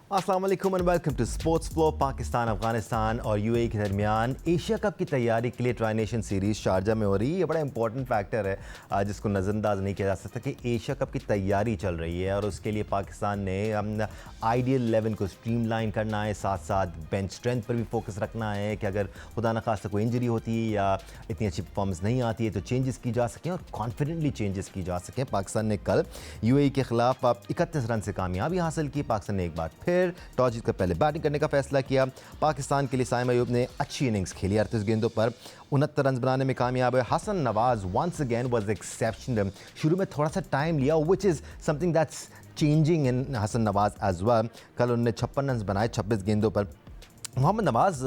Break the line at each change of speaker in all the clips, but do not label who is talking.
अस्सलाम वालेकुम and welcome to sports flow. Pakistan, Afghanistan और यूएई के दरमियान एशिया कप की तैयारी के लिए ट्राई नेशन सीरीज़ शारजा में हो रही है। ये बड़ा इंपॉर्टेंट फैक्टर है जिसको नज़रअंदाज नहीं किया जा सकता कि एशिया कप की तैयारी चल रही है और उसके लिए पाकिस्तान ने आइडियल 11 को स्ट्रीमलाइन करना है, साथ साथ बेंच स्ट्रेंथ पर भी फोकस रखना है कि अगर खुदा न खास्ता कोई इंजरी होती है या इतनी अच्छी परफॉर्मेंस नहीं आती है तो चेंजेस की जा सकें और कॉन्फिडेंटली चेंजेस की जा सकें। पाकिस्तान ने कल यूएई के खिलाफ 31 रन से कामयाबी हासिल की। पाकिस्तान ने एक बार फिर टॉस जीतकर पहले बैटिंग करने का फैसला किया। पाकिस्तान के लिए साइम अयूब ने अच्छी इनिंग्स खेली, 38 गेंदों पर 69 रन बनाने में कामयाब है। Hasan Nawaz once again was exceptional. शुरू में थोड़ा सा टाइम लिया, which is something that's changing in Hasan Nawaz as well. कल उन्होंने 56 रन बनाए 26 गेंदों पर। मोहम्मद नवाज़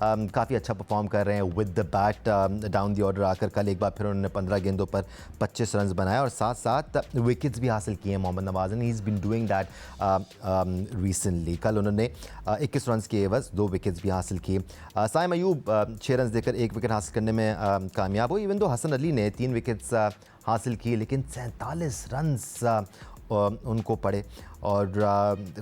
काफ़ी अच्छा परफॉर्म कर रहे हैं with the bat down the order आकर। कल एक बार फिर उन्होंने 15 गेंदों पर 25 रन बनाए और साथ साथ विकेट्स भी हासिल किए हैं मोहम्मद नवाज़ ने। He is been doing that recently. कल उन्होंने 21 रन के एवज 2 विकेट्स भी हासिल किए। साइम अयूब 6 रन देकर 1 विकेट हासिल करने में कामयाब हुए। इवन दो हसन अली ने 3 विकेट्स हासिल किए, लेकिन 47 रन उनको पड़े और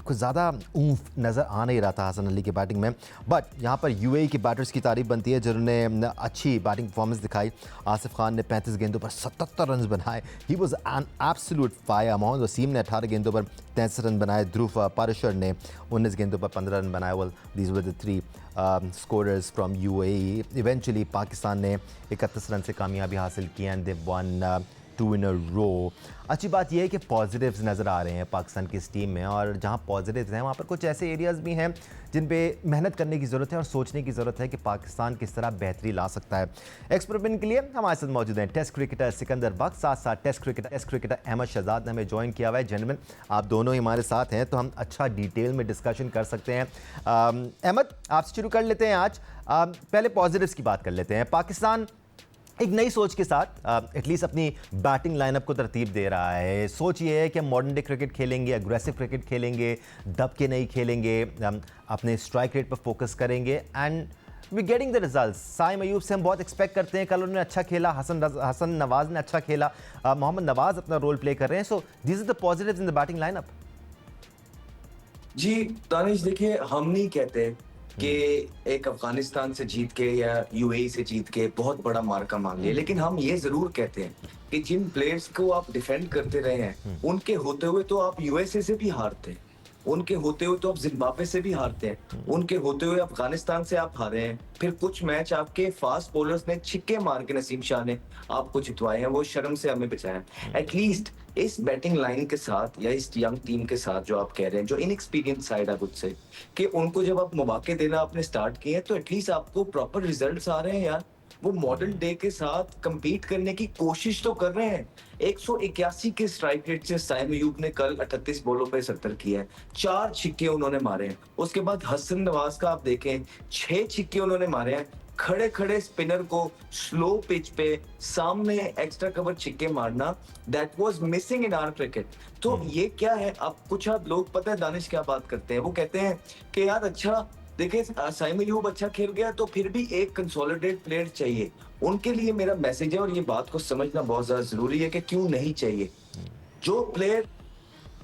कुछ ज़्यादा ऊँफ नज़र आ नहीं रहा था हसन अली की बैटिंग में। बट यहाँ पर यूएई के बैटर्स की तारीफ बनती है जिन्होंने अच्छी बैटिंग परफॉर्मेंस दिखाई। आसिफ खान ने 35 गेंदों पर 77 रन बनाए। He was an absolute fire. Mohammad Waseem ने 18 गेंदों पर 63 रन बनाए। ध्रुव पारेशर ने 19 गेंदों पर 15 रन बनाए। Well these were the 3 scorers from UAE. Eventually Pakistan ने 31 रन से कामयाबी हासिल की and they one 2 in a row। अच्छी बात यह है कि पॉजिटिव्स नज़र आ रहे हैं पाकिस्तान की इस टीम में, और जहां पॉजिटिव्स हैं वहां पर कुछ ऐसे एरियाज़ भी हैं जिन पे मेहनत करने की ज़रूरत है और सोचने की ज़रूरत है कि पाकिस्तान किस तरह बेहतरी ला सकता है। एक्सपेरिमेंट के लिए हमारे साथ मौजूद हैं टेस्ट क्रिकेटर सिकंदर बख्श, साथ साथ टेस्ट क्रिकेटर अहमद शहजाद ने हमें ज्वाइन किया हुआ है। जेंटलमैन, आप दोनों ही हमारे साथ हैं तो हम अच्छा डिटेल में डिस्कशन कर सकते हैं। अहमद, आपसे शुरू कर लेते हैं आज। पहले पॉजिटिव्स की बात कर लेते हैं। पाकिस्तान एक नई सोच के साथ एटलीस्ट अपनी बैटिंग लाइनअप को तरतीब दे रहा है। सोच ये है कि हम मॉडर्न डे क्रिकेट खेलेंगे, अग्रेसिव क्रिकेट खेलेंगे, दब के नहीं खेलेंगे, अपने स्ट्राइक रेट पर फोकस करेंगे and we getting the result. Saim Ayub से हम बहुत एक्सपेक्ट करते हैं। कल उन्होंने अच्छा खेला, हसन नवाज ने अच्छा खेला, मोहम्मद नवाज अपना रोल प्ले कर रहे हैं। So this is the positives in the batting lineup.
जी दानिश, देखिए, हम नहीं कहते कि एक अफगानिस्तान से जीत के या यूएई से जीत के बहुत बड़ा मार्का मांग लिया, लेकिन हम ये जरूर कहते हैं कि जिन प्लेयर्स को आप डिफेंड करते रहे हैं उनके होते हुए तो आप यूएसए से भी हारते हैं, उनके होते हुए तो आप जिम्बाब्वे से भी हारते हैं, उनके होते हुए अफगानिस्तान से आप हारे हैं। फिर कुछ मैच आपके फास्ट बॉलर्स ने छिक्के मार के नसीम शाह ने आपको जितवाए हैं, वो शर्म से हमें बचाया। एटलीस्ट इस बैटिंग लाइन के साथ या इस यंग टीम के साथ जो आप कह रहे हैं, जो इनएक्सपीरियंस साइड है खुद से, कि उनको जब आप मौके देना आपने स्टार्ट किए हैं तो एटलीस्ट आपको प्रॉपर रिजल्ट्स आ रहे हैं यार। वो मॉडर्न डे के साथ compete करने की कोशिश तो कर रहे हैं। 181 के स्ट्राइक रेट से साइम अयूब ने कल 38 बॉलों पे 70 किया है, 4 छिक्के उन्होंने मारे हैं। उसके बाद हसन नवाज का आप देखें, 6 छिक्के उन्होंने मारे हैं। खड़े खड़े स्पिनर को स्लो पिच पे सामने एक्स्ट्रा कवर छिक्के मारना, that was missing in our cricket. तो ये क्या है, अब कुछ आप लोग पता है दानिश क्या बात करते हैं, वो कहते हैं कि यार अच्छा देखिए साइम अयूब अच्छा खेल गया तो फिर भी एक कंसोलिडेट प्लेयर चाहिए। उनके लिए मेरा मैसेज है और ये बात को समझना बहुत ज्यादा जरूरी है कि क्यों नहीं चाहिए। जो प्लेयर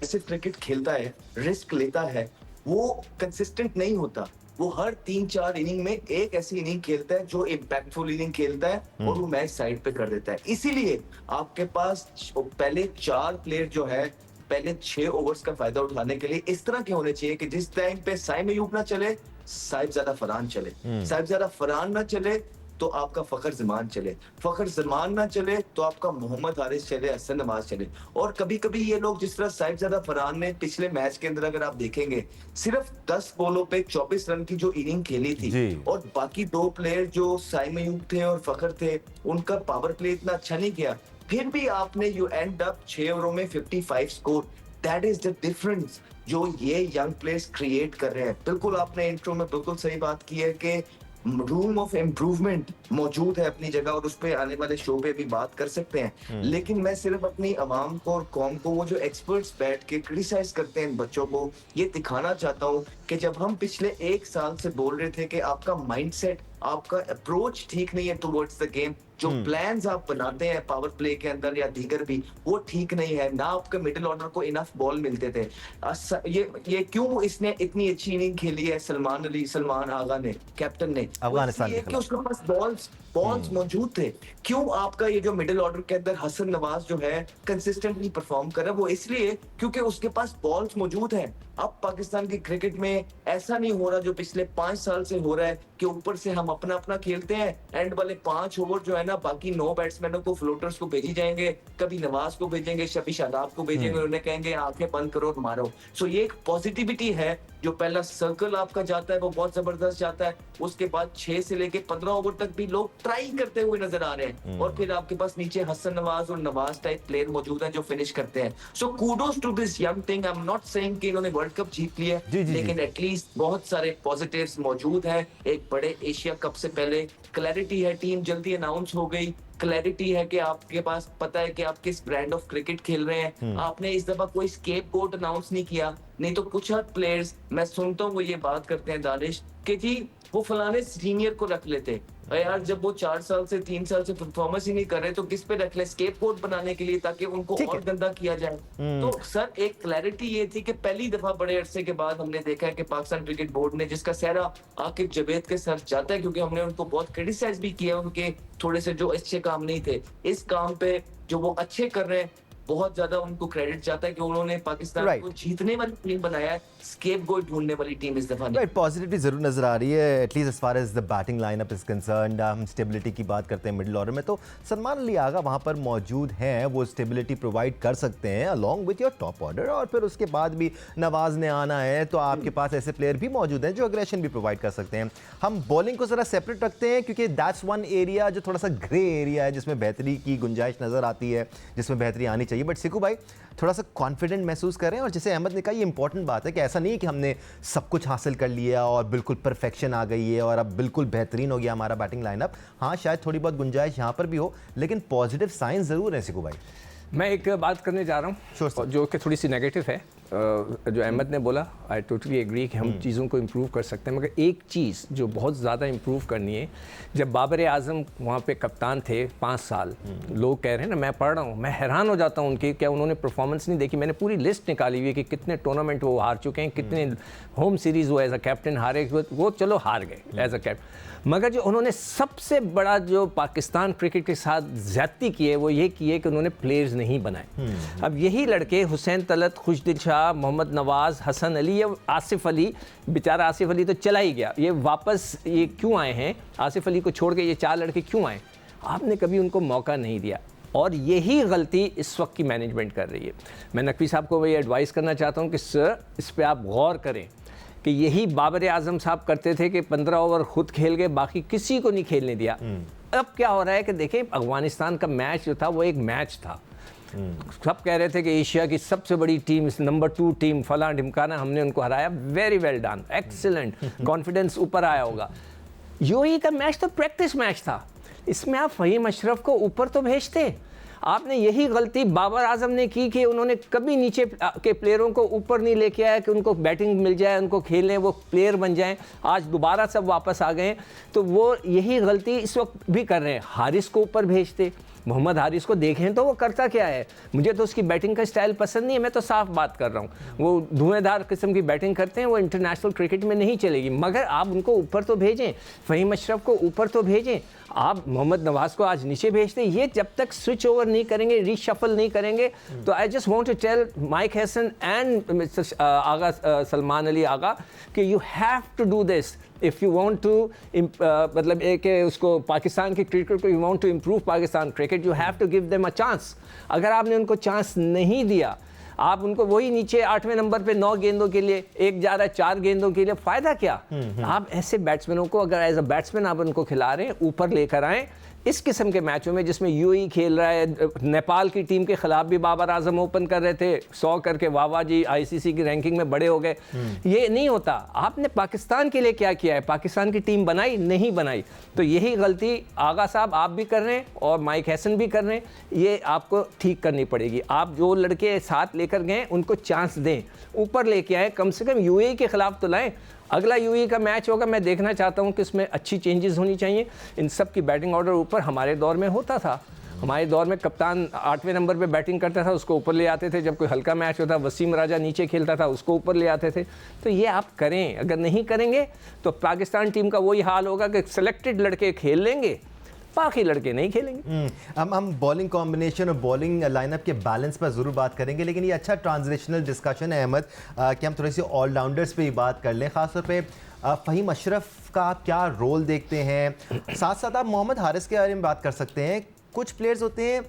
ऐसे क्रिकेट खेलता है, रिस्क लेता है, वो कंसिस्टेंट नहीं होता। वो हर 3-4 इनिंग में एक ऐसी इनिंग खेलता है जो इम्पैक्टफुल इनिंग खेलता है और वो मैच साइड पे कर देता है। इसीलिए आपके पास पहले 4 प्लेयर जो है पहले 6 ओवर्स का फायदा उठाने के लिए इस तरह के होने चाहिए कि जिस टाइम पे साइम अयूब ना चले, साहिबजादा फरहान चले, साहिबजादा फरहान ना चले तो आपका फखर जमान चले, फखर जमान ना चले तो आपका मोहम्मद हारिस चले, हसन नवाज चले। और कभी कभी ये लोग जिस तरह साहिबजादा फरहान ने पिछले मैच के अंदर अगर आप देखेंगे सिर्फ 10 बॉलों पे 24 रन की जो इनिंग खेली थी और बाकी 2 प्लेयर जो साइम अयूब थे और फखर थे उनका पावर प्ले इतना अच्छा नहीं किया, फिर भी आपने यू एंड अप 6 ओवरों में 55 score. That is the difference जो ये यंग प्लेयर्स क्रिएट कर रहे हैं। बिल्कुल आपने इंट्रो में बिल्कुल सही बात की है कि रूम ऑफ इम्प्रूवमेंट मौजूद है अपनी जगह और उस पे आने वाले शो पे भी बात कर सकते हैं। लेकिन मैं सिर्फ अपनी आवाम को और कौम को, वो जो एक्सपर्ट्स बैठ के क्रिटिसाइज करते हैं इन बच्चों को, ये दिखाना चाहता हूँ कि जब हम पिछले 1 साल से बोल रहे थे कि आपका माइंडसेट, आपका अप्रोच ठीक नहीं है टुवर्ड्स द गेम, जो प्लान्स आप बनाते हैं पावर प्ले के अंदर या दीगर भी, वो ठीक नहीं है ना। आपके मिडिल ऑर्डर को इनफ बॉल मिलते थे। ये क्यों इसने इतनी अच्छी इनिंग खेली है सलमान आगा ने, कैप्टन ने,
अफगानिस्तान के
कि उसके पास बॉल्स मौजूद थे। क्यों आपका ये जो मिडिल ऑर्डर के अंदर हसन नवाज जो है कंसिस्टेंटली परफॉर्म कर रहा है, वो इसलिए क्योंकि उसके पास बॉल्स मौजूद हैं। अब पाकिस्तान की क्रिकेट में ऐसा नहीं हो रहा जो पिछले 5 साल से हो रहा है कि ऊपर से हम अपना अपना खेलते हैं, एंड वाले 5 ओवर जो है ना बाकी 9 बैट्समैनों को, फ्लोटर्स को भेजी जाएंगे, कभी नवाज को भेजेंगे, शफी शादाब को भेजेंगे, उन्हें कहेंगे आंखें बंद करो और मारो। सो ये एक पॉजिटिविटी है। जो पहला सर्कल आपका जाता है वो बहुत जबरदस्त जाता है, उसके बाद 6 से लेके 15 ओवर तक भी लोग ट्राई करते हुए नजर आ रहे हैं, और फिर आपके पास नीचे हसन नवाज और नवाज टाइप प्लेयर मौजूद हैं जो फिनिश करते हैं। So kudos to this young thing. I am not saying कि इन्होंने वर्ल्ड कप जीत लिया, लेकिन एटलीस्ट बहुत सारे पॉजिटिव्स मौजूद हैं। एक बड़े एशिया कप से पहले क्लैरिटी है, टीम जल्दी अनाउंस हो गई, क्लैरिटी है कि आपके पास पता है कि आप किस ब्रांड ऑफ क्रिकेट खेल रहे हैं। आपने इस दफा कोई स्केप गोट अनाउंस नहीं किया, नहीं तो कुछ हद प्लेयर्स मैं सुनता हूँ वो ये बात करते हैं दानिश कि जी वो फलाने सीनियर को रख लेते, यार जब वो 4 साल से 3 साल से परफॉर्मेंस ही नहीं कर रहे तो किस पे रख ले, स्केप गोट बनाने के लिए ताकि उनको और गंदा किया जाए। तो सर एक क्लैरिटी ये थी कि पहली दफा बड़े अरसे के बाद हमने देखा है कि पाकिस्तान क्रिकेट बोर्ड ने, जिसका सहरा आकिब जवेद के सर जाता है क्योंकि हमने उनको बहुत क्रिटिसाइज भी किया, उनके थोड़े से जो अच्छे काम नहीं थे, इस काम पे जो वो अच्छे कर रहे हैं बहुत ज्यादा उनको क्रेडिट जाता है कि उन्होंने पाकिस्तान को जीतने वाली टीम बनाया है, स्केपगोट ढूंढने वाली टीम इस दफा नहीं।
पॉजिटिविटी जरूर नजर आ रही है, at least as far as the batting lineup is concerned. हम स्टेबिलिटी की बात करते हैं मिडिल ऑर्डर में, तो सलमान अली आगा वहाँ पर मौजूद हैं, वो स्टेबिलिटी प्रोवाइड कर सकते हैं along with your top order. और फिर उसके बाद भी नवाज ने आना है तो आपके पास ऐसे प्लेयर भी मौजूद हैं जो अग्रेशन भी प्रोवाइड कर सकते हैं। हम बॉलिंग को ज़रा सेपरेट रखते हैं क्योंकि दैट्स वन एरिया जो थोड़ा सा ग्रे एरिया है, जिसमें बेहतरी की गुंजाइश नज़र आती है, जिसमें बेहतरी आनी चाहिए। बट सिकू भाई थोड़ा सा कॉन्फिडेंट महसूस करें, और जैसे अहमद ने कहा ये इंपॉर्टेंट बात है कि ऐसा नहीं है कि हमने सब कुछ हासिल कर लिया और बिल्कुल परफेक्शन आ गई है और अब बिल्कुल बेहतरीन हो गया हमारा बैटिंग लाइनअप। हाँ शायद थोड़ी बहुत गुंजाइश यहाँ पर भी हो, लेकिन पॉजिटिव साइंस ज़रूर है सिकू भाई।
मैं एक बात करने जा रहा हूँ जो कि थोड़ी सी नेगेटिव है, जो अहमद ने बोला, आई टोटली एग्री कि हम चीज़ों को इम्प्रूव कर सकते हैं, मगर एक चीज़ जो बहुत ज़्यादा इम्प्रूव करनी है, जब बाबर आज़म वहाँ पे कप्तान थे 5 साल, लोग कह रहे हैं ना, मैं पढ़ रहा हूँ, मैं हैरान हो जाता हूँ उनकी, क्या उन्होंने परफॉर्मेंस नहीं देखी। मैंने पूरी लिस्ट निकाली हुई है कि कितने टूर्नामेंट वो हार चुके हैं, कितने होम सीरीज़ वो एज अ कैप्टन हारे, वो चलो हार गए एज अ कैप्टन, मगर जो उन्होंने सबसे बड़ा जो पाकिस्तान क्रिकेट के साथ ज़्यादती की है वो ये की है कि उन्होंने प्लेयर्स नहीं बनाए। अब यही लड़के हुसैन तलत, खुशदिल शाह, मोहम्मद नवाज, हसन अली या आसिफ अली, बेचारा आसिफ अली तो चला ही गया, ये वापस ये क्यों आए हैं, आसिफ अली को छोड़ के ये 4 लड़के क्यों आए? आपने कभी उनको मौका नहीं दिया, और यही गलती इस वक्त की मैनेजमेंट कर रही है। मैं नकवी साहब को ये एडवाइस करना चाहता हूँ कि सर इस पर आप गौर करें कि यही बाबर आजम साहब करते थे कि 15 ओवर खुद खेल गए, बाकी किसी को नहीं खेलने दिया। अब क्या हो रहा है कि देखें, अफगानिस्तान का मैच जो था वो एक मैच था, सब कह रहे थे कि एशिया की सबसे बड़ी टीम, नंबर 2 टीम, फलां ढिमकाना, हमने उनको हराया, very well done, excellent, confidence ऊपर आया होगा। यूएई का मैच तो प्रैक्टिस मैच था, इसमें आप फ़हीम अशरफ को ऊपर तो भेजते। आपने यही गलती बाबर आजम ने की कि उन्होंने कभी नीचे के प्लेयरों को ऊपर नहीं लेके आया कि उनको बैटिंग मिल जाए, उनको खेलने, वो प्लेयर बन जाएं। आज दोबारा सब वापस आ गए, तो वो यही गलती इस वक्त भी कर रहे हैं। हारिस को ऊपर भेजते, मोहम्मद हारिस को देखें तो वो करता क्या है, मुझे तो उसकी बैटिंग का स्टाइल पसंद नहीं है, मैं तो साफ बात कर रहा हूँ, वो धुएंधार किस्म की बैटिंग करते हैं, वो इंटरनेशनल क्रिकेट में नहीं चलेगी। मगर आप उनको ऊपर तो भेजें, फ़हीम अशरफ को ऊपर तो भेजें, आप मोहम्मद नवाज को आज नीचे भेजते। ये जब तक स्विच ओवर नहीं करेंगे, रीशफल नहीं करेंगे, तो I just want to tell Mike Hasan and mister Agha, Salman Ali Agha, कि you have to do this if you want to, मतलब एक उसको पाकिस्तान की क्रिकेट को, you want to improve Pakistan cricket, you have to give them a chance. अगर आपने उनको चांस नहीं दिया, आप उनको वही नीचे 8वें नंबर पे 9 गेंदों के लिए, एक जा रहा है 4 गेंदों के लिए, फ़ायदा क्या? आप ऐसे बैट्समैनों को अगर एज अ बैट्समैन आप उनको खिला रहे हैं, ऊपर लेकर आएँ। इस किस्म के मैचों में जिसमें यूएई खेल रहा है, नेपाल की टीम के खिलाफ भी बाबर आजम ओपन कर रहे थे, 100 करके वाह जी आईसीसी की रैंकिंग में बड़े हो गए, ये नहीं होता। आपने पाकिस्तान के लिए क्या किया है? पाकिस्तान की टीम बनाई नहीं बनाई? तो यही गलती आगा साहब आप भी कर रहे हैं और माइक हैसन भी कर रहे हैं, ये आपको ठीक करनी पड़ेगी। आप जो लड़के साथ ले लेकर गए, उनको चांस दें, ऊपर लेके आए, कम से कम यूएई के खिलाफ तो लाएं। अगला यूएई का मैच होगा, मैं देखना चाहता हूं कि इसमें अच्छी चेंजेस होनी चाहिए। इन सब की बैटिंग ऑर्डर ऊपर हमारे दौर में होता था, हमारे दौर में कप्तान 8वें नंबर पे बैटिंग करता था, उसको ऊपर ले आते थे। जब कोई हल्का मैच होता, वसीम राजा नीचे खेलता था, उसको ऊपर ले आते थे। तो ये आप करें, अगर नहीं करेंगे तो पाकिस्तान टीम का वही हाल होगा कि सिलेक्टेड लड़के खेल लेंगे, बाकी लड़के नहीं खेलेंगे।
हम बॉलिंग कॉम्बिनेशन और बॉलिंग लाइनअप के बैलेंस पर ज़रूर बात करेंगे, लेकिन ये अच्छा ट्रांजिशनल डिस्कशन है अहमद कि हम थोड़ी सी ऑलराउंडर्स पे ही बात कर लें। ख़ासतौर पे फ़हीम अशरफ का आप क्या रोल देखते हैं? साथ साथ आप मोहम्मद हारिस के बारे में बात कर सकते हैं। कुछ प्लेयर्स होते हैं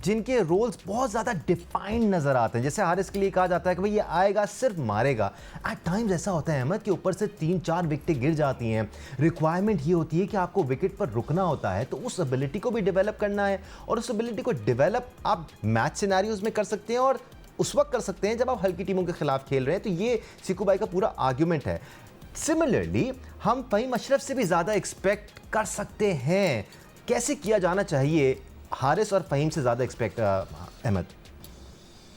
जिनके रोल्स बहुत ज़्यादा डिफाइंड नज़र आते हैं, जैसे हारिस के लिए कहा जाता है कि भाई ये आएगा सिर्फ मारेगा। एट टाइम्स ऐसा होता है अहमद कि ऊपर से 3-4 विकेटें गिर जाती हैं, रिक्वायरमेंट ये होती है कि आपको विकेट पर रुकना होता है, तो उस एबिलिटी को भी डेवलप करना है, और उस एबिलिटी को डेवलप आप मैच सिनेरियोज में कर सकते हैं और उस वक्त कर सकते हैं जब आप हल्की टीमों के खिलाफ खेल रहे हैं। तो ये सिकू भाई का पूरा आर्ग्यूमेंट है। सिमिलरली हम फ़हीम अशरफ से भी ज़्यादा एक्सपेक्ट कर सकते हैं। कैसे किया जाना चाहिए हारिस और फ़हीम से ज़्यादा एक्सपेक्ट अहमद?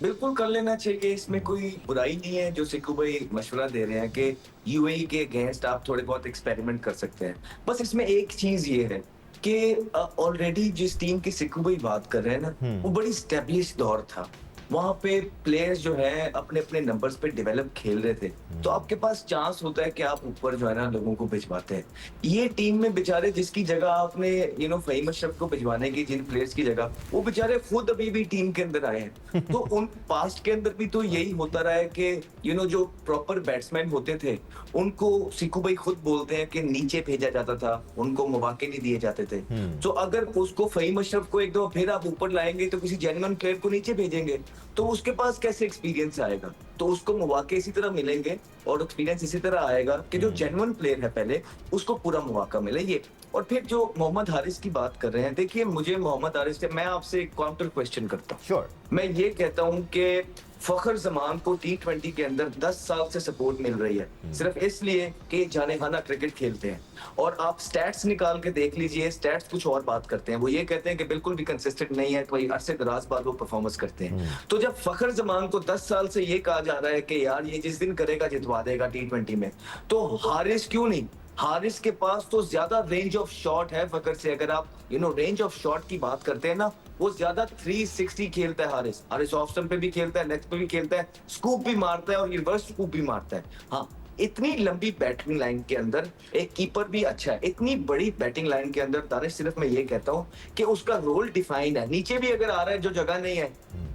बिल्कुल कर लेना चाहिए, इसमें कोई बुराई नहीं है। जो सिक्कू भाई मशवरा दे रहे हैं कि यूएई के अगेंस्ट आप थोड़े बहुत एक्सपेरिमेंट कर सकते हैं। बस इसमें एक चीज ये है कि ऑलरेडी जिस टीम की सिक्कू भाई बात कर रहे हैं ना, वो बड़ी स्टेब्लिश दौर था। वहां पे प्लेयर्स जो है अपने अपने नंबर्स पे डेवलप खेल रहे थे, तो आपके पास चांस होता है कि आप ऊपर जो है ना लोगों को भिजवाते हैं। ये टीम में बेचारे जिसकी जगह आपने फ़हीम अशरफ को भिजवाने की, जिन प्लेयर्स की जगह, वो बेचारे खुद अभी भी टीम के अंदर आए हैं। तो उन पास्ट के अंदर भी तो यही होता रहा है कि जो प्रॉपर बैट्समैन होते थे उनको सिक्कू भाई खुद बोलते हैं कि नीचे भेजा जाता था, उनको मौके नहीं दिए जाते थे। तो अगर उसको फ़हीम अशरफ को एक दो फिर आप ऊपर लाएंगे तो किसी जेन्युइन प्लेयर को नीचे भेजेंगे, तो उसके पास कैसे एक्सपीरियंस आएगा? तो उसको मौके इसी तरह मिलेंगे और एक्सपीरियंस इसी तरह आएगा कि जो जेन्युइन प्लेयर है पहले उसको पूरा मौका मिले। ये और फिर जो मोहम्मद हारिस की बात कर रहे हैं, देखिए मुझे मोहम्मद हारिस से मैं आपसे एक काउंटर क्वेश्चन करता हूँ।
Sure.
मैं ये कहता हूँ कि फखर जमान को T20 के अंदर 10 साल से सपोर्ट मिल रही है, सिर्फ इसलिए कि जाने खाना क्रिकेट खेलते हैं। और आप स्टैट्स निकाल के देख लीजिए, स्टैट्स कुछ और बात करते हैं। वो ये कहते हैं कि बिल्कुल भी कंसिस्टेंट नहीं है, तो वही अरसे दराज बाद वो परफॉर्मेंस करते हैं। तो जब फखर जमान को 10 साल से ये कहा जा रहा है कि यार ये जिस दिन करेगा जितवा देगा T20 में, तो हारिस क्यों नहीं? हारिस के पास तो ज्यादा रेंज ऑफ शॉट है फखर से। अगर आप रेंज ऑफ शॉट की बात करते हैं ना, वो ज्यादा 360 खेलता है हारिस। हारिस ऑफ स्टंप पे भी खेलता है, लेग पे भी खेलता है, स्कूप भी मारता है और रिवर्स स्कूप भी मारता है। हाँ, इतनी लंबी बैटिंग लाइन के अंदर एक कीपर भी अच्छा है। इतनी बड़ी बैटिंग लाइन के अंदर दानिश सिर्फ मैं ये कहता हूँ कि उसका रोल डिफाइंड है। नीचे भी अगर आ रहा है जो जगह नहीं है,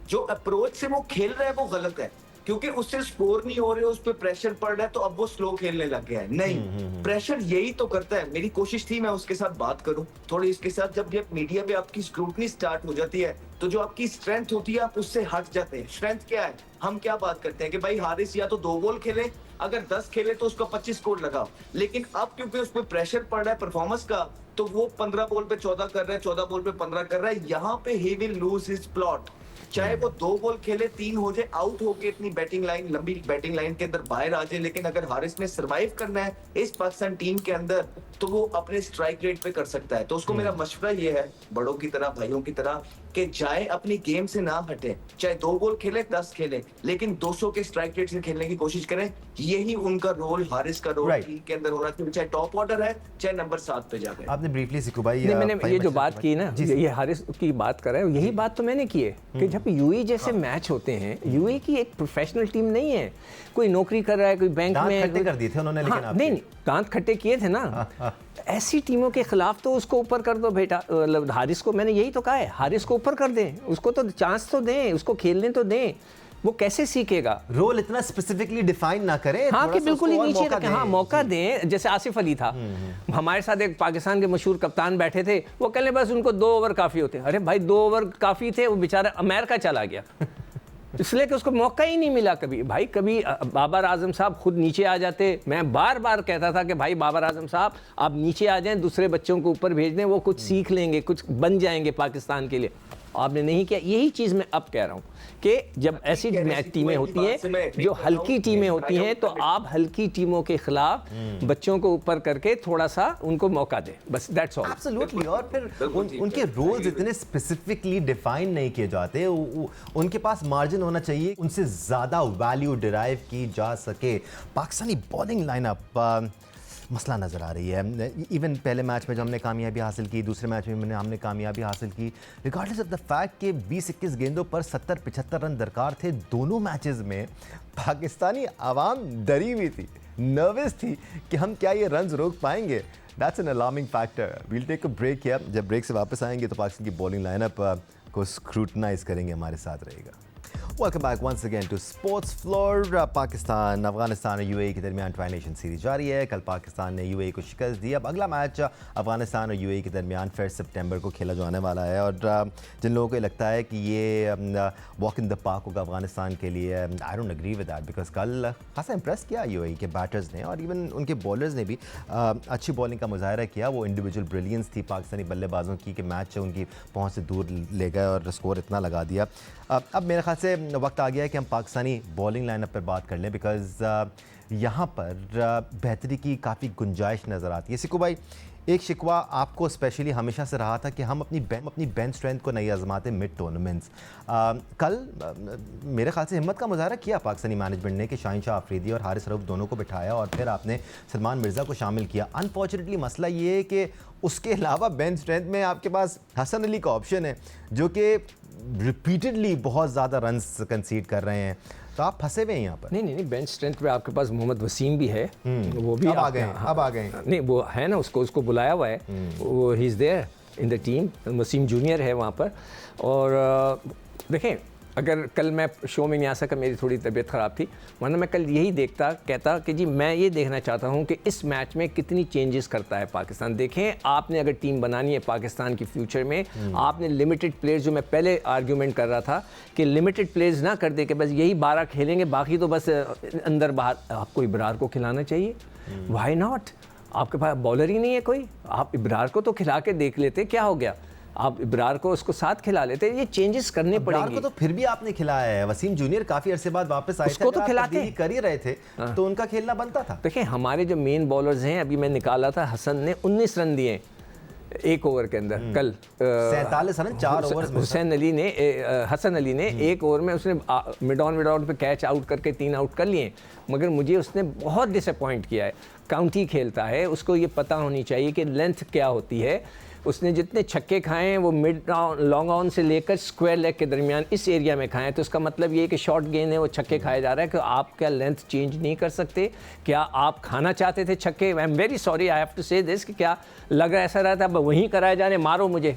जो अप्रोच से वो खेल रहा है वो गलत है, क्योंकि उससे स्कोर नहीं हो रहे, उस पर प्रेशर पड़ रहा है, तो अब वो स्लो खेलने लग गया है। नहीं, प्रेशर यही तो करता है। मेरी कोशिश थी मैं उसके साथ बात करूं थोड़ी, इसके साथ जब मीडिया पे आपकी स्क्रूटनी स्टार्ट हो जाती है तो जो आपकी स्ट्रेंथ होती है आप उससे हट जाते हैं। स्ट्रेंथ क्या है? हम क्या बात करते हैं कि भाई हारिस या तो 2 बॉल खेले, अगर 10 खेले तो उसका 25 स्कोर लगाओ। लेकिन अब क्योंकि उस पर प्रेशर पड़ रहा है परफॉर्मेंस का, तो वो 15 बॉल पे 14 कर रहा है, 14 बॉल पे 15 कर रहा है। यहाँ पे he will lose his plot. चाहे वो 2 बॉल खेले, 3 हो जाए, आउट होके इतनी बैटिंग लाइन, लंबी बैटिंग लाइन के अंदर बाहर आ जाए, लेकिन अगर हारिस ने सरवाइव करना है इस पाकिस्तान टीम के अंदर तो वो अपने स्ट्राइक रेट पे कर सकता है। तो उसको मेरा मशवरा ये है, बड़ों की तरह, भाइयों की तरह, कि जाए अपनी गेम से ना हटे। चाहे 2 बॉल खेले, 10 खेले, लेकिन 200 के स्ट्राइक रेट से खेलने की कोशिश करें। यही उनका रोल, हारिस का रोल टीम के अंदर होना चाहिए, चाहे टॉप ऑर्डर है, चाहे नंबर 7 पे जाए।
आपने ब्रीफली सिकू भाई
मैंने ये जो बात की ना, ये हारिस की बात कर रहे हैं, यही बात तो मैंने की है कि जब यूएई जैसे मैच होते हैं, यूएई की एक प्रोफेशनल टीम नहीं है, कोई नौकरी कर रहा है, कोई बैंक में
खट्टे कर दिए थे उन्होंने, लेकिन
नहीं, दांत खट्टे किए थे ना। ऐसी टीमों के खिलाफ तो उसको ऊपर कर दो बेटा। हारिस को मैंने यही तो कहा है, हारिस को ऊपर कर दें, उसको तो चांस तो दें, उसको खेलने तो दें। वो कैसे सीखेगा?
रोल इतना स्पेसिफिकली डिफाइन ना करें,
हाँ कि बिल्कुल ही नीचे रखें। हाँ, मौका दें। जैसे आसिफ अली था, हमारे साथ एक पाकिस्तान के मशहूर कप्तान बैठे थे, वो कहने बस उनको 2 ओवर काफ़ी होते हैं। अरे भाई 2 ओवर काफ़ी थे, वो बेचारा अमेरिका चला गया इसलिए कि उसको मौका ही नहीं मिला कभी। भाई कभी बाबर आजम साहब खुद नीचे आ जाते। मैं बार बार कहता था कि भाई बाबर आजम साहब आप नीचे आ जाएं, दूसरे बच्चों को ऊपर भेज दें, वो कुछ सीख लेंगे, कुछ बन जाएंगे पाकिस्तान के लिए। आपने नहीं किया। यही चीज़ मैं अब कह रहा हूँ कि जब ऐसी टीमें होती हैं जो हल्की टीमें होती हैं, तो आप हल्की टीमों के खिलाफ बच्चों को ऊपर करके थोड़ा सा उनको मौका दें, बस दैट्स ऑल।
एब्सोल्युटली। और फिर उनके रोल्स इतने स्पेसिफिकली डिफाइन नहीं किए जाते, उनके पास मार्जिन होना चाहिए, उनसे ज़्यादा वैल्यू डिराइव की जा सके। पाकिस्तानी बॉलिंग लाइनअप मसला नज़र आ रही है। इवन पहले मैच में जो हमने कामयाबी हासिल की, दूसरे मैच में हमने कामयाबी हासिल की, रिगार्डलेस ऑफ द फैक्ट कि 20-21 गेंदों पर 70-75 रन दरकार थे। दोनों मैचेस में पाकिस्तानी आवाम डरी हुई थी, नर्वस थी कि हम क्या ये रन्स रोक पाएंगे। That's an alarming factor. We'll take a break here. जब ब्रेक से वापस आएंगे तो पाकिस्तान की बॉलिंग लाइनअप को स्क्रूटनाइज करेंगे, हमारे साथ रहेगा। Welcome back once again to sports floor. Pakistan, Afghanistan और यूएई के दरमियान ट्राई नेशन सीरीज जारी है। कल पाकिस्तान ने यूएई को शिकस्त दी। अब अगला मैच अफगानिस्तान और यूएई के दरमियान 1 सितंबर को खेला जाने वाला है। और जिन लोगों को लगता है कि ये वॉक इन द पार्क होगा अफगानिस्तान के लिए, I don't agree with that, because कल खासा इंप्रेस किया यूएई के बैटर्स ने और इवन उनके बॉलर्स ने भी अच्छी बॉलिंग का मुजाहरा किया। वो इंडिविजुअल ब्रिलियंस थी पाकिस्तानी बल्लेबाजों की कि मैच उनकी पहुँच से दूर ले गए और स्कोर इतना लगा दिया। अब मेरे ख्याल से वक्त आ गया है कि हम पाकिस्तानी बॉलिंग लाइनअप पर बात कर लें, बिकॉज़ यहाँ पर बेहतरी की काफ़ी गुंजाइश नज़र आती है। सिक्कू भाई, एक शिकवा आपको स्पेशली हमेशा से रहा था कि हम अपनी बेंच स्ट्रेंथ को नहीं आजमाते मिड टूर्नामेंट्स। कल मेरे ख्याल से हिम्मत का मुजाहरा किया पाकिस्तानी मैनेजमेंट ने कि शाहीन शाह अफरीदी और हारिस रऊफ दोनों को बिठाया और फिर आपने सलमान मिर्ज़ा को शामिल किया। अनफॉर्चुनेटली मसला ये है कि उसके अलावा बेंच स्ट्रेंथ में आपके पास हसन अली का ऑप्शन है जो कि रिपीटेडली बहुत ज़्यादा रन्स कंसीड कर रहे हैं, तो आप फंसे हुए हैं यहाँ पर।
नहीं, बेंच स्ट्रेंथ पे आपके पास मोहम्मद वसीम भी है, वो भी
अब आ गए।
नहीं, वो है ना, उसको बुलाया हुआ है, वो he is there in the team. Waseem junior है वहाँ पर। और देखें, अगर कल मैं शो में नहीं आ सका, मेरी थोड़ी तबीयत ख़राब थी, वरना मैं कल यही कहता कि जी मैं ये देखना चाहता हूँ कि इस मैच में कितनी चेंजेस करता है पाकिस्तान। देखें, आपने अगर टीम बनानी है पाकिस्तान की फ्यूचर में, आपने लिमिटेड प्लेयर्स, जो मैं पहले आर्ग्यूमेंट कर रहा था कि लिमिटेड प्लेयर्स ना कर दे कि बस यही 12 खेलेंगे, बाकी तो बस अंदर बाहर। आपको इब्रार को खिलाना चाहिए, व्हाई नॉट? आपके पास बॉलर ही नहीं है कोई, आप इब्रार को तो खिला के देख लेते, क्या हो गया? आप इब्रार को उसको साथ खिला लेते। ये चेंजेस करने पड़ेंगे।
को तो फिर भी आपने खिलाया है। वसीम जूनियर काफी अरसे बाद वापस आए,
उसको तो खिलाते
कर ही रहे थे, तो उनका खेलना बनता था।
देखिए, हमारे जो मेन बॉलर्स हैं, अभी मैं निकाला था, हसन ने 19 रन दिए एक ओवर के अंदर कल।
47 रन 4 ओवर में।
हसन अली ने एक ओवर में उसने मिड ऑन पे कैच आउट करके 3 आउट कर लिए, मगर मुझे उसने बहुत डिसअपॉइंट किया है। काउंटी खेलता है, उसको ये पता होनी चाहिए कि लेंथ क्या होती है। उसने जितने छक्के खाए हैं वो मिड लॉन्ग ऑन से लेकर स्क्वायर लेग के दरमियान इस एरिया में खाए हैं, तो इसका मतलब ये है कि शॉर्ट गेंद है, वो छक्के खाए जा रहा है। कि आप क्या लेंथ चेंज नहीं कर सकते? क्या आप खाना चाहते थे छक्के? I am very sorry, I have to say this, कि क्या लग रहा ऐसा रहा था वहीं कराया जाने, मारो मुझे।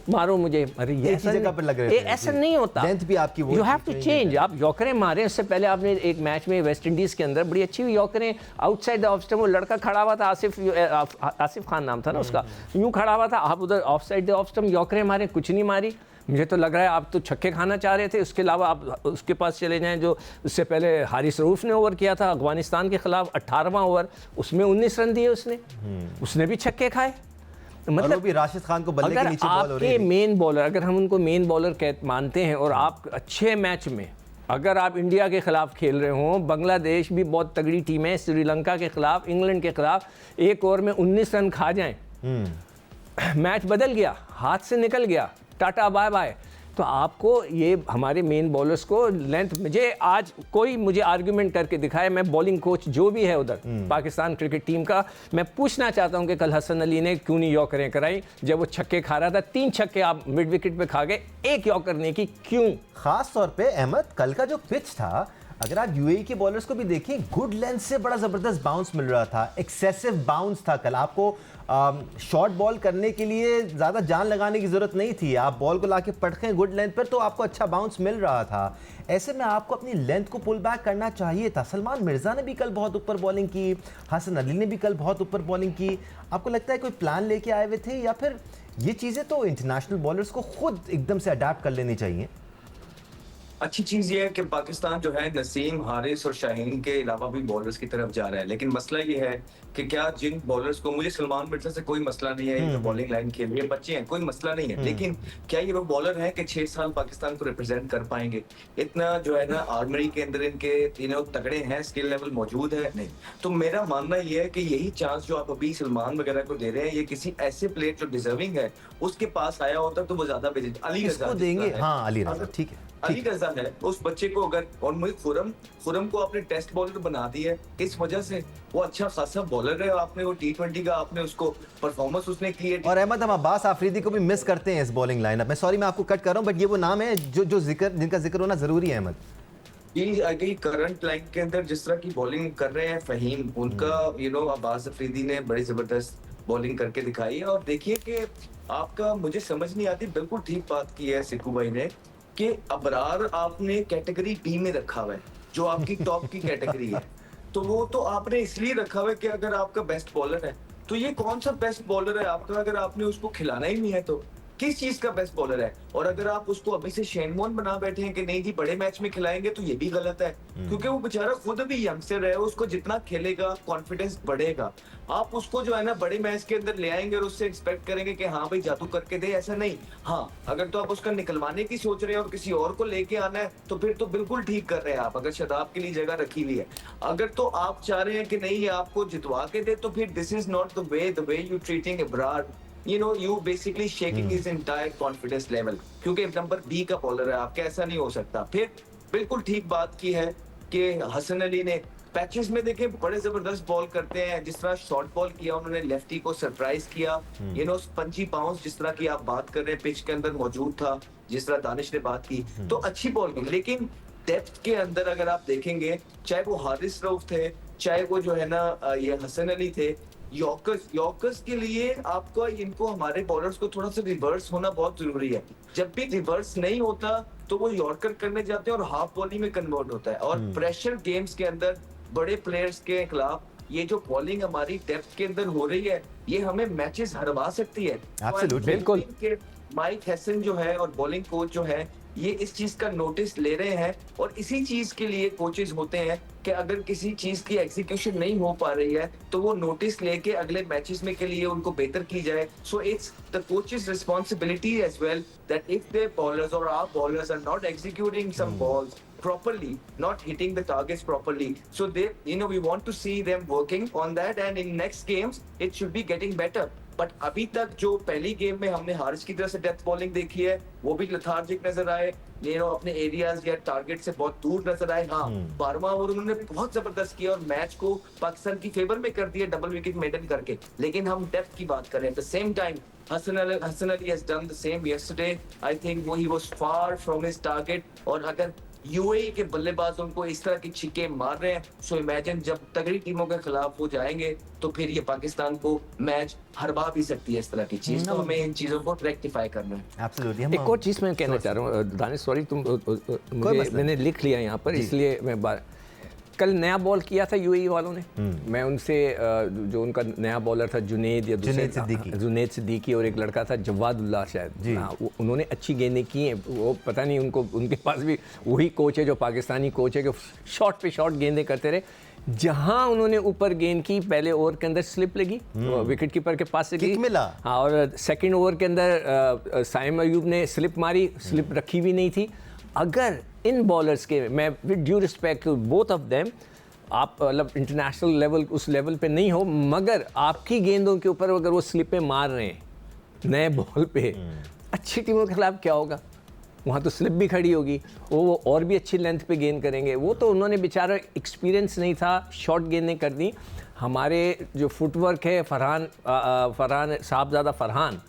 अरे ये ऐसा नहीं होता।
लेंथ भी आपकी वो,
यू हैव टू चेंज। आप यॉकरें मारे, उससे पहले आपने एक मैच में वेस्ट इंडीज़ के अंदर बड़ी अच्छी यॉकरें आउटसाइड द ऑफ स्टंप, वो लड़का खड़ा हुआ था, आसिफ खान नाम था ना उसका, यूँ खड़ा हुआ था, आप उधर ऑफ साइड ऑफ स्टंप यॉकरें मारे, कुछ नहीं मारी। मुझे तो लग रहा है आप तो छक्के खाना चाह रहे थे। उसके अलावा आप उसके पास चले जाएं, जो उससे पहले हारिस रऊफ ने ओवर किया था अफगानिस्तान के खिलाफ, 18वां ओवर, उसमें 19 रन दिए उसने भी छक्के खाए।
मतलब भी राशिद खान को बल्ले के नीचे बॉल हो रही है।
आपके मेन बॉलर, अगर हम उनको मेन बॉलर मानते हैं, और आप अच्छे मैच में अगर आप इंडिया के खिलाफ खेल रहे हो, बांग्लादेश भी बहुत तगड़ी टीम है, श्रीलंका के खिलाफ, इंग्लैंड के खिलाफ, एक ओवर में 19 रन खा जाएं, मैच बदल गया, हाथ से निकल गया, टाटा बाय बाय। तो आपको ये हमारे मेन बॉलर्स को लेंथ, मुझे आर्गुमेंट करके दिखाए, मैं बॉलिंग कोच जो भी है उधर पाकिस्तान क्रिकेट टीम का, मैं पूछना चाहता हूं कि कल हसन अली ने क्यों नहीं यॉकरें कराई? जब वो छक्के खा रहा था, 3 छक्के आप मिड विकेट पे खा गए, 1 यॉकर ने की, क्यों?
खास तौर पे अहमद, कल का जो पिच था, अगर आप यूएई के बॉलर्स को भी देखें, गुड लेंथ से बड़ा जबरदस्त बाउंस मिल रहा था, एक्सेसिव बाउंस था कल। आपको शॉर्ट बॉल करने के लिए ज़्यादा जान लगाने की ज़रूरत नहीं थी, आप बॉल को लाके पटकें गुड लेंथ पर तो आपको अच्छा बाउंस मिल रहा था। ऐसे में आपको अपनी लेंथ को पुल बैक करना चाहिए था। सलमान मिर्ज़ा ने भी कल बहुत ऊपर बॉलिंग की, हसन अली ने भी कल बहुत ऊपर बॉलिंग की। आपको लगता है कोई प्लान लेके आए हुए थे, या फिर ये चीज़ें तो इंटरनेशनल बॉलर्स को खुद एकदम से अडेप्ट कर लेनी चाहिए?
अच्छी चीज ये है कि पाकिस्तान जो है नसीम, हारिस और शाहीन के अलावा भी बॉलर्स की तरफ जा रहा है, लेकिन मसला ये है कि क्या जिन बॉलर्स को, मुझे सलमान मिर्जा से कोई मसला नहीं है, ये बॉलिंग लाइन के लिए बच्चे हैं, कोई मसला नहीं है, लेकिन क्या ये वो बॉलर है कि 6 साल पाकिस्तान को रिप्रेजेंट कर पाएंगे? इतना जो है ना आर्मरी के अंदर इनके तगड़े हैं, स्किल लेवल मौजूद है? नहीं। तो मेरा मानना ये है कि यही चांस जो आप अभी सलमान वगैरह को दे रहे हैं, ये किसी ऐसे प्लेयर जो डिजर्विंग है उसके पास आया होता तो वो ज्यादा अली रजा
देंगे। हाँ, अली रजा, ठीक है,
अली रजा है उस बच्चे को अगर, और मुझे खुरम को आपने टेस्ट बॉलर बना दिया है इस वजह से, वो अच्छा खासा बॉलर है, आपने वो T20 का आपने उसको परफॉर्मेंस उसने की है।
और अहमद, हम अब्बास आफरीदी को भी मिस करते हैं इस बॉलिंग लाइनअप में। सॉरी मैं आपको कट कर रहा हूं, बट ये वो नाम है जो जिनका जिक्र होना जरूरी है अहमद।
ये करंट लाइन के अंदर जिस तरह की बॉलिंग कर रहे हैं फहीम, उनका अब्बास अफरीदी ने बड़ी जबरदस्त बॉलिंग करके दिखाई है। और देखिए कि आपका, मुझे समझ नहीं आती, बिल्कुल ठीक बात की है सिक्कू भाई ने कि अबरार आपने कैटेगरी बी में रखा हुआ है, जो आपकी टॉप की कैटेगरी है, तो वो तो आपने इसलिए रखा हुआ है कि अगर आपका बेस्ट बॉलर है, तो ये कौन सा बेस्ट बॉलर है आपका अगर आपने उसको खिलाना ही नहीं है? तो किस चीज का बेस्ट बॉलर है? और अगर आप उसको अभी से शेन वॉर्न बना बैठे हैं कि नहीं जी बड़े मैच में खिलाएंगे, तो ये भी गलत है, क्योंकि वो बेचारा खुद भी यंगस्टर है, उसको जितना खेलेगा कॉन्फिडेंस बढ़ेगा। आप उसको जो है ना बड़े मैच के अंदर ले आएंगे और उससे एक्सपेक्ट करेंगे कि हाँ भाई जादू करके दे, ऐसा नहीं। हाँ, अगर तो आप उसका निकलवाने की सोच रहे हैं और किसी और को लेके आना है, तो फिर तो बिल्कुल ठीक कर रहे हैं आप, अगर शदाब के लिए जगह रखी हुई है। अगर तो आप चाह रहे हैं कि नहीं ये आपको जितवा के दे, तो फिर this is not the way you treating Abrar, you basically shaking his entire confidence level, क्योंकि नंबर बी का बॉलर है आपका, ऐसा नहीं हो सकता। फिर बिल्कुल ठीक बात की है कि हसन अली ने पैचेस में देखे बड़े जबरदस्त बॉल करते हैं, जिस तरह शॉर्ट बॉल किया उन्होंने, लेफ्टी को सरप्राइज किया, स्पंजी बाउंस जिस तरह की आप बात कर रहे हैं पिच के अंदर मौजूद था, जिस तरह दानिश ने बात की, तो अच्छी बॉल की। लेकिन डेप्थ के अंदर अगर आप देखेंगे, चाहे वो हारिस रऊफ थे, चाहे वो जो है ना ये हसन अली थे, यॉर्कर्स के लिए आपको इनको, हमारे बॉलर्स को थोड़ा सा रिवर्स होना बहुत जरूरी है। जब भी रिवर्स नहीं होता तो वो यॉर्कर करने जाते हैं और हाफ बॉलिंग में कन्वर्ट होता है। और प्रेशर गेम्स के अंदर बड़े प्लेयर्स के खिलाफ ये जो बॉलिंग हमारी डेप्थ के अंदर हो रही है, ये हमें मैचेस हरवा सकती है।
बिल्कुल।
माइक हैसन जो है और बॉलिंग कोच जो है, ये इस चीज का नोटिस ले रहे हैं, और इसी चीज के लिए कोचेस होते हैं कि अगर किसी चीज की एग्जीक्यूशन नहीं हो पा रही है तो वो नोटिस लेके अगले मैचेस में के लिए उनको बेहतर की जाए। So it's the coach's responsibility as well that if their bowlers और our bowlers are not executing some balls properly, not hitting the targets properly, so they, we want to see them working on that, and in next games it should be getting better. But अभी तक जो पहली game में हमने हारिस की तरफ से death bowling देखी है, वो भी लथार्जिक नजर आए, अपने एरियाज या टारगेट से बहुत दूर नजर आए। हाँ, 12वां ओवर उन्होंने बहुत जबरदस्त किया और मैच को पाकिस्तान की फेवर में कर दिया डबल विकेट मेडन करके। लेकिन हम डेप्थ की बात करें, at the same time Hasan Ali has done the same yesterday. I think वो ही was far from his target, और अगर यूएई के बल्लेबाज उनको इस तरह की छिक्के मार रहे हैं, सो इमेजिन जब तगड़ी टीमों के खिलाफ वो जाएंगे तो फिर ये पाकिस्तान को मैच हरवा भी सकती है इस तरह की चीज। तो हमें इन चीजों को रेक्टिफाई करना है।
एब्सोल्युटली।
एक और चीज मैं कहना चाह रहा हूँ दानिश, सॉरी मैंने लिख लिया यहाँ पर, इसलिए मैं कल नया बॉल किया था यूएई वालों ने, मैं उनसे जो उनका नया बॉलर था जुनेद सिद्दीकी और एक लड़का था जवादुल्लाह शायद, उन्होंने अच्छी गेंदें की हैं। वो पता नहीं उनके पास भी वही कोच है जो पाकिस्तानी कोच है, कि शॉट पे शॉट गेंदें करते रहे। जहां उन्होंने ऊपर गेंद की, पहले ओवर के अंदर स्लिप लगी, विकेट कीपर के पास से गई, हाँ, और सेकंड ओवर के अंदर साइम अयूब ने स्लिप मारी, स्लिप रखी भी नहीं थी। अगर इन बॉलर्स के, मैं with due respect to both of them, आप मतलब इंटरनेशनल लेवल उस लेवल पे नहीं हो, मगर आपकी गेंदों के ऊपर अगर वो स्लिपें मार रहे हैं नए बॉल पे, अच्छी टीमों के खिलाफ क्या होगा? वहाँ तो स्लिप भी खड़ी होगी, वो और भी अच्छी लेंथ पे गेंद करेंगे। वो तो उन्होंने बेचारा एक्सपीरियंस नहीं था, शॉर्ट गेंदें कर दी। हमारे जो फुटवर्क है, फरहान साहबजादा फरहान,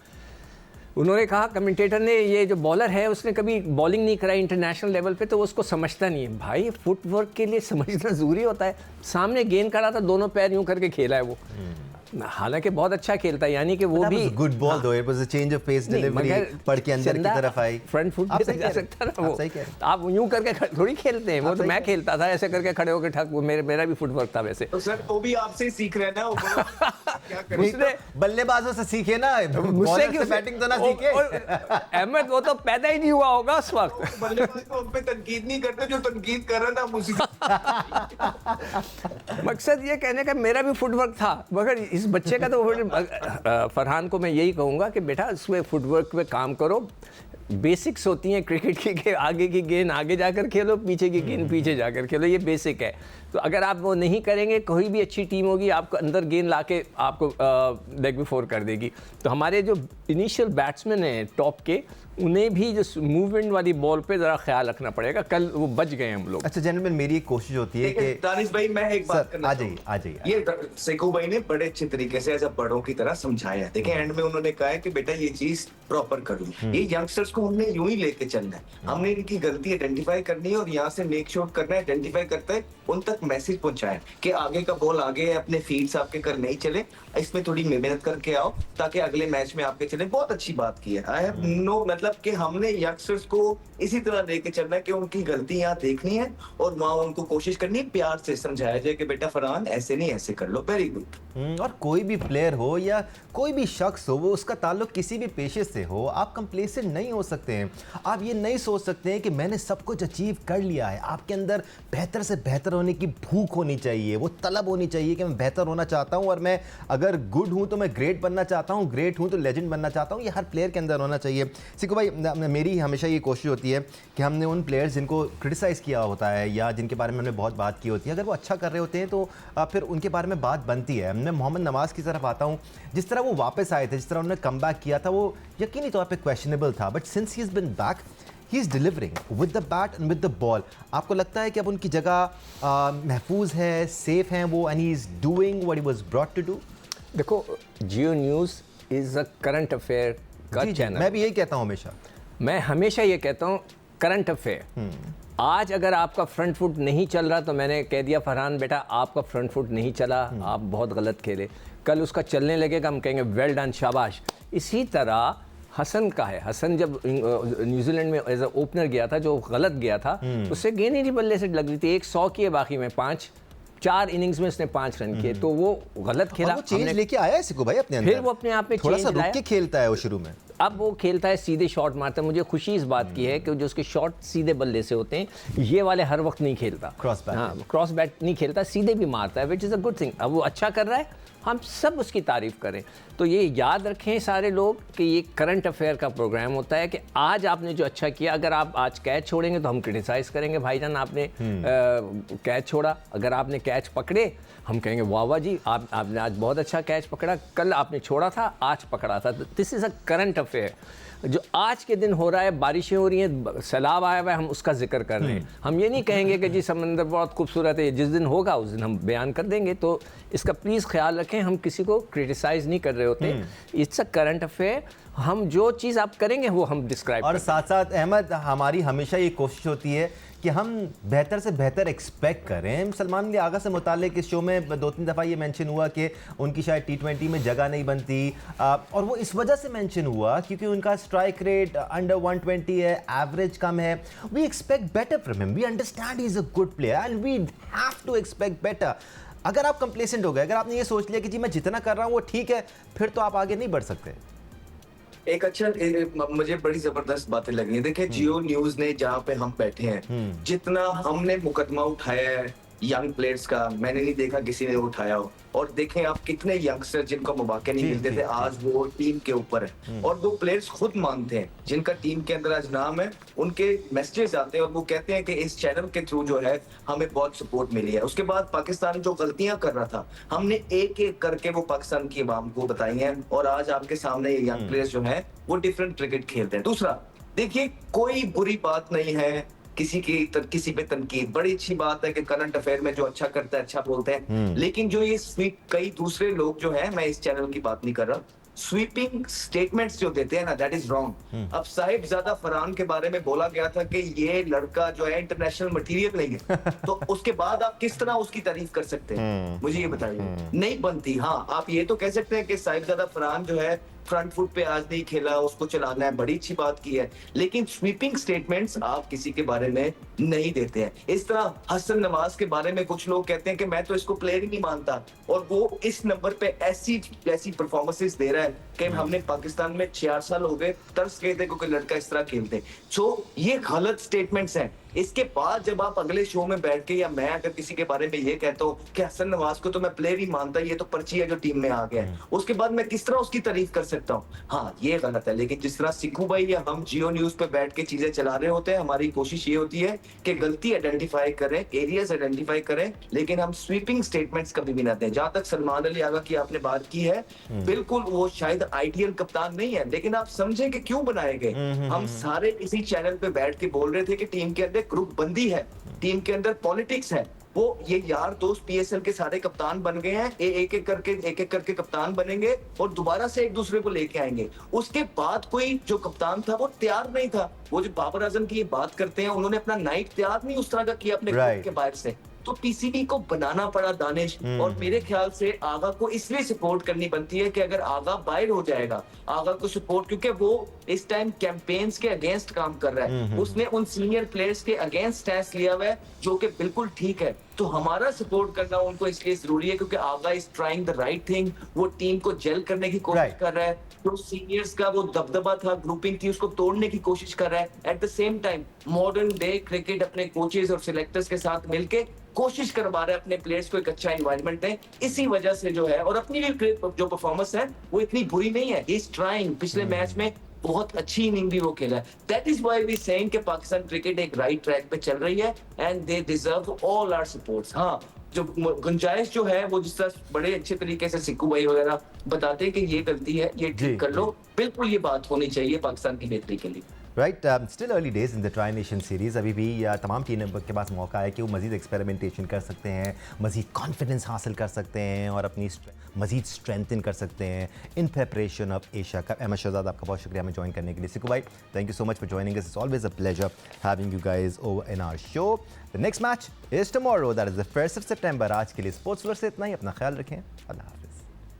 उन्होंने कहा, कमेंटेटर ने, ये जो बॉलर है उसने कभी बॉलिंग नहीं कराई इंटरनेशनल लेवल पे, तो वो उसको समझता नहीं है। भाई फुटवर्क के लिए समझना ज़रूरी होता है। सामने गेंद करा था, दोनों पैर यूं करके खेला है वो, हालांकि बहुत अच्छा खेलता है, यानी कि वो भी
गुड बॉल दो, it was a change of pace delivery, पड़ के अंदर की तरफ आई,
फ्रंट फुट पे जा सकता ना वो। आप यूं करके थोड़ी खेलते हैं, वो तो मैं खेलता था ऐसे करके खड़े होकर ठक, वो मेरा भी फुटवर्क था वैसे।
तो सर वो भी आपसे सीख रहे हैं ना, वो क्या करें?
उसने
बल्लेबाजों से सीखे ना,
मुझसे
से बैटिंग तो ना सीखे।
अहमद वो तो पैदा ही नहीं हुआ होगा उस वक्त।
बल्लेबाज को हम पे तनकीद नहीं करते, जो तनकीद कर रहे हैं ना मुझे।
मकसद ये कहने का मेरा भी फुटवर्क था, मगर इस बच्चे का तो फरहान को मैं यही कहूँगा कि बेटा इसमें फुटवर्क पे काम करो। बेसिक्स होती हैं क्रिकेट की कि आगे की गेंद आगे जाकर खेलो, पीछे की गेंद पीछे जाकर खेलो, ये बेसिक है। तो अगर आप वो नहीं करेंगे, कोई भी अच्छी टीम होगी आपको अंदर गेंद लाके आपको लेग भी फोर कर देगी। तो हमारे जो इनिशियल बैट्समैन हैं टॉप के, उन्हें भी जो मूवमेंट वाली बॉल पे ज़रा ख्याल रखना पड़ेगा, कल वो बच गए हम लोग।
अच्छा जेंटलमैन, मेरी एक कोशिश होती है कि
दानिश भाई मैं एक बात करना
आ जाइए।
ये सेकू भाई ने बड़े अच्छे तरीके से एज अ बड़ों की तरह समझाया। देखिए एंड में उन्होंने कहा है कि बेटा ये चीज प्रॉपर कर लो। ये यंगस्टर्स को हमने यूं ही लेके चलना है, हमने इनकी गलती आइडेंटिफाई करनी है और यहाँ से मेक श्योर करना है, आइडेंटिफाई करते हैं उन तक मैसेज पहुंचाएं कि आगे का बॉल आगे है, अपने फील्ड्स आपके कर नहीं चले, इसमें थोड़ी मेहनत करके आओ ताकि अगले मैच में आपके चले। बहुत अच्छी बात की है। आई हैव नो मतलब कि हमने यंगस्टर्स को इसी तरह लेके चलना है कि उनकी गलतियां देखनी है और वहां उनको कोशिश करनी है, प्यार से समझाया जाए कि बेटा फरहान ऐसे नहीं ऐसे कर लो। Very good.
और कोई भी प्लेयर हो या कोई भी शख्स हो, वो उसका ताल्लुक किसी भी पेशे से हो, आप कंप्लेसेंट नहीं हो सकते हैं। आप ये नहीं सोच सकते हैं कि मैंने सब कुछ अचीव कर लिया है। आपके अंदर बेहतर से बेहतर होने की भूख होनी चाहिए, वो तलब होनी चाहिए कि मैं बेहतर होना चाहता हूँ, और मैं अगर गुड हूँ तो मैं ग्रेट बनना चाहता हूँ, ग्रेट हूँ तो लेजेंड बनना चाहता हूँ। ये हर प्लेयर के अंदर होना चाहिए। सिक्कू भाई, मेरी हमेशा ये कोशिश होती है कि हमने उन प्लेयर्स जिनको क्रिटिसाइज़ किया होता है या जिनके बारे में हमने बहुत बात की होती है, अगर वो अच्छा कर रहे होते हैं तो फिर उनके बारे में बात बनती है। मैं मोहम्मद नवाज की तरफ आता हूँ। जिस तरह वो वापस आए थे, जिस तरह उन्होंने कम बैक किया था, वो यकीनी तौर पे क्वेश्चनेबल था, but since he is been back he is delivering with the bat and with the ball. आपको लगता है कि अब उनकी जगह महफूज है, सेफ हैं वो, and he is doing what he was brought to do?
देखो, Geo news is a current affair का चैनल।
मैं भी यही कहता हूँ हमेशा।
मैं हमेशा ये कहता हूँ करंट अफेयर। आज अगर आपका फ्रंट फुट नहीं चल रहा तो मैंने कह दिया फरहान बेटा आपका फ्रंट फुट नहीं चला, आप बहुत गलत खेले। कल उसका चलने लगेगा, हम कहेंगे वेल डन, शाबाश। इसी तरह हसन का है। हसन जब न्यूजीलैंड में एज अ ओपनर गया था, जो गलत गया था, उससे गेंद ही नहीं बल्ले से लग रही थी। 100 किए, बाकी में 4 इनिंग्स में उसने 5 रन किए, तो वो गलत खेला।
वो चेंज लेके आया है सिक्कू भाई अपने अंदर।
फिर वो अपने आप में
थोड़ा सा
चेंज
रुक
लाया।
के खेलता है वो शुरू में।
अब वो खेलता है, सीधे शॉट मारता है। मुझे खुशी इस बात की है कि जो उसके शॉट सीधे बल्ले से होते हैं, ये वाले हर वक्त नहीं खेलता।
Cross bat.
हाँ, क्रॉस बैट नहीं खेलता, सीधे भी मारता है, which is a good thing. अब वो अच्छा कर रहा है, हम सब उसकी तारीफ करें। तो ये याद रखें सारे लोग कि ये करंट अफेयर का प्रोग्राम होता है कि आज आपने जो अच्छा किया, अगर आप आज कैच छोड़ेंगे तो हम क्रिटिसाइज़ करेंगे, भाईजान आपने कैच छोड़ा। अगर आपने कैच पकड़े, हम कहेंगे वाह वाह जी, आपने आज बहुत अच्छा कैच पकड़ा। कल आपने छोड़ा था, आज पकड़ा था। This is a current affair. जो आज के दिन हो रहा है, बारिशें हो रही हैं, सैलाब आया हुआ है, हम उसका जिक्र कर रहे हैं। हम ये नहीं कहेंगे कि जी समंदर बहुत खूबसूरत है, जिस दिन होगा उस दिन हम बयान कर देंगे। तो इसका प्लीज़ ख्याल रखें, हम किसी को क्रिटिसाइज़ नहीं कर रहे होते। It's a current affair. हम जो चीज़ आप करेंगे वो हम डिस्क्राइब।
और साथ साथ अहमद, हमारी हमेशा ये कोशिश होती है कि हम बेहतर से बेहतर एक्सपेक्ट करें। सलमान अली आगा से मुतालिक इस शो में 2-3 दफ़ा ये मेंशन हुआ कि उनकी शायद T20 में जगह नहीं बनती, और वो इस वजह से मेंशन हुआ क्योंकि उनका स्ट्राइक रेट अंडर 120 है, एवरेज कम है। We expect better from him, we understand he is a good player and we have to expect better. अगर आप कंप्लेसेंट हो गए, अगर आपने ये सोच लिया कि जी मैं जितना कर रहा हूँ वो ठीक है, फिर तो आप आगे नहीं बढ़ सकते।
एक अच्छा मुझे बड़ी जबरदस्त बातें लगी। देखिए जियो न्यूज ने जहाँ पे हम बैठे हैं, जितना हमने मुकदमा उठाया है यंग प्लेयर्स का, मैंने नहीं देखा किसी ने उठाया हो। और देखें आप कितने यंगस्टर जिनको मौके नहीं मिलते थे, आज वो टीम के ऊपर है। और वो प्लेयर्स खुद मानते हैं जिनका टीम के अंदर आज नाम है, उनके मैसेजेस आते हैं और वो कहते हैं कि इस चैनल के थ्रू जो है हमें बहुत सपोर्ट मिली है। उसके बाद पाकिस्तान जो गलतियां कर रहा था, हमने एक एक करके वो पाकिस्तान की आवाम को बताई हैं, और आज आपके सामने ये यंग प्लेयर्स जो है वो डिफरेंट क्रिकेट खेलते हैं। दूसरा, देखिए कोई बुरी बात नहीं है किसी पे तनकीद, बड़ी अच्छी बात है कि करंट अफेयर में जो अच्छा करता है अच्छा बोलते हैं। लेकिन जो ये कई दूसरे लोग जो हैं, मैं इस चैनल की बात नहीं कर रहा, स्वीपिंग स्टेटमेंट्स जो देते हैं ना, दैट इज रॉन्ग। अब साहिबजादा फरहान के बारे में बोला गया था कि ये लड़का जो है इंटरनेशनल मटेरियल नहीं है, तो उसके बाद आप किस तरह उसकी तारीफ कर सकते हैं? मुझे ये बताइए। नहीं बनती। हाँ, आप ये तो कह सकते हैं कि साहिबजादा फरहान जो है फ्रंट फुट पे आज नहीं खेला, उसको चलाना है, बड़ी अच्छी बात की है, लेकिन स्वीपिंग स्टेटमेंट्स आप किसी के बारे में नहीं देते हैं। इस तरह हसन नवाज के बारे में कुछ लोग कहते हैं कि मैं तो इसको प्लेयर ही नहीं मानता, और वो इस नंबर पे ऐसी परफॉर्मेंसेस दे रहा है कि हमने पाकिस्तान में 4 साल हो गए तरस गए थे कोई लड़का इस तरह खेलते। सो ये गलत स्टेटमेंट्स हैं। इसके बाद जब आप अगले शो में बैठ के, या मैं अगर किसी के बारे में ये कहता हूँ कि हसन नवाज को तो मैं प्लेयर ही मानता, ये तो पर्ची है जो टीम में आ गया है, उसके बाद मैं किस तरह उसकी तारीफ कर सकता हूँ? हाँ, ये गलत है। लेकिन जिस तरह सिक्कू भाई या हम जियो न्यूज पे बैठ के चीजें चला रहे होते हैं, हमारी कोशिश ये होती है कि गलती आइडेंटिफाई करें, एरियाज आइडेंटिफाई करें, लेकिन हम स्वीपिंग स्टेटमेंट्स कभी भी ना दें। जहां तक सलमान अली आगा की आपने बात की है, बिल्कुल वो शायद आइडियल कप्तान नहीं है, लेकिन आप समझे कि क्यों बनाए गए। हम सारे इसी चैनल पे बैठ के बोल रहे थे कि टीम के अंदर ग्रुप बंदी है, टीम के अंदर पॉलिटिक्स है। वो ये यार दोस्त पीएसएल के सारे कप्तान बन गए हैं, एक एक करके कप्तान बनेंगे और दोबारा से एक दूसरे को लेके आएंगे। उसके बाद कोई जो कप्तान था वो तैयार नहीं था। वो जो बाबर आजम की ये बात करते हैं, उन्होंने अपना नाइट तैयार नहीं उस तरह का किया अपने ग्रुप के बाहर से, तो पीसीबी को बनाना पड़ा दानिश। और मेरे ख्याल से आगा को इसलिए सपोर्ट करनी बनती है कि अगर आगा बाहर हो जाएगा, आगा को सपोर्ट, क्योंकि वो इस टाइम कैंपेन्स के अगेंस्ट काम कर रहा है, उसने उन सीनियर प्लेयर्स के अगेंस्ट स्टैंड लिया हुआ है, जो कि बिल्कुल ठीक है। तो हमारा सपोर्ट करना उनको इसलिए जरूरी है क्योंकि Agha is trying the right thing. वो टीम को जेल करने की कोशिश कर रहा है, जो सीनियर्स का वो दबदबा था, ग्रुपिंग थी, उसको तोड़ने की कोशिश कर रहा है। Eight the same time modern day cricket अपने कोचेस और सिलेक्टर्स के साथ मिलके कोशिश करवा रहा है अपने प्लेयर्स को एक अच्छा एनवायरनमेंट दें। इसी वजह से जो है, और अपनी भी जो परफॉर्मेंस है वो इतनी बुरी नहीं है। He is trying. पिछले मैच में बहुत अच्छी इनिंग भी वो खेला है। That is why we saying कि पाकिस्तान क्रिकेट एक राइट ट्रैक पे चल रही है and they deserve all our supports. हाँ, जो गुंजाइश जो है वो जिस तरह बड़े अच्छे तरीके से सिक्कू भाई वगैरह बताते हैं कि ये गलती है, ये ठीक कर लो, बिल्कुल ये बात होनी चाहिए पाकिस्तान की बेहतरी के लिए।
Right, still early days in the tri nation series. अभी भी तमाम टीम के पास मौका है कि वो मज़ीद एक्सपेरिमेंटेशन कर सकते हैं, मज़ीद कॉन्फिडेंस हासिल कर सकते हैं और अपनी मज़ीद स्ट्रेंथन कर सकते हैं in preparation of Asia cup. Ahmad Shahzad, आपका बहुत शुक्रिया हमें ज्वाइन करने के लिए। सिक्कू भाई, thank you so much for joining us. It's always a pleasure having you guys over in our show. The next match is tomorrow, that is the 1st of September। आज के लिए स्पोर्ट्स फ्लोर से इतना ही। अपना ख्याल रखें। अल्लाह हाफ़िज़।